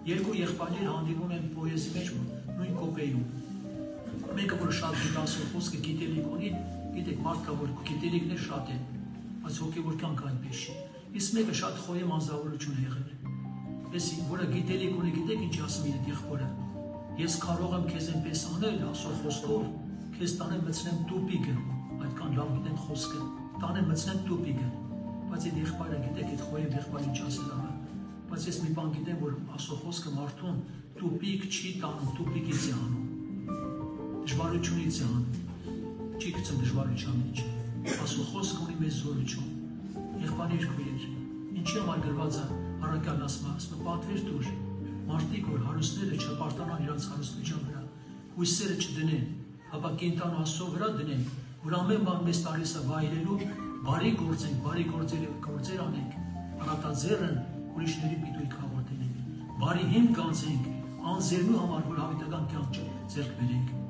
Երկու եղբայրներ հանդիպում են պոեզի մեջ նույն կոպեյում։ Մեկը, որ շատ գիտասող խոսքը գիտելիք ունի, գիտեք, մարդկա, որ գիտելիքներ շատ են, բայց հոգևոր կյանք այնպես չի։ Իսկ մեկը շատ խոյեմ անձնավորություն է եղել։ Ես, որը գիտելիք ունի, գիտեք ինչ ասում է այդ եղբորը։ Ես կարող եմ քեզ այնպես անել, Աստծո խոսքով, քեզ տանեմ մտցնեմ տուպիկը, այդքան լավ գիտեմ խոսքը, տանեմ մտցնեմ տուպիկը։ Բայց այդ եղբայրը գիտեք, այդ խոյեմ եղբայրը ինչ ասել ա։ Բայց ես մի բան գիտեմ, որ Աստծո խոսքը մարդուն տուպիկ չի տանում, տուպիկից է անում։ Դժվարությունից է անում։ Չի գցում դժվարության մեջ։ Աստծո խոսքը ունի մեծ զորություն։ Եղբայրներ քույրեր, ինչի համար գրված է առաքյալն ասում, պատվեր տուր, մարդիկ, որ հարուստները չպարտանան իրենց հարստության վրա, հույսերը չդնեն, ապա կենտանու Աստծո վրա դնեն, որ ամեն բան մեզ տալիս է վայելելու, բարի գործենք, բարի գործեր անենք, անատաձեռն ուրիշների պիտույտ հաղորդենք, բարի հիմք անցենք, անձերնու համար, որ հավիտական կյանք ձեռք բերենք։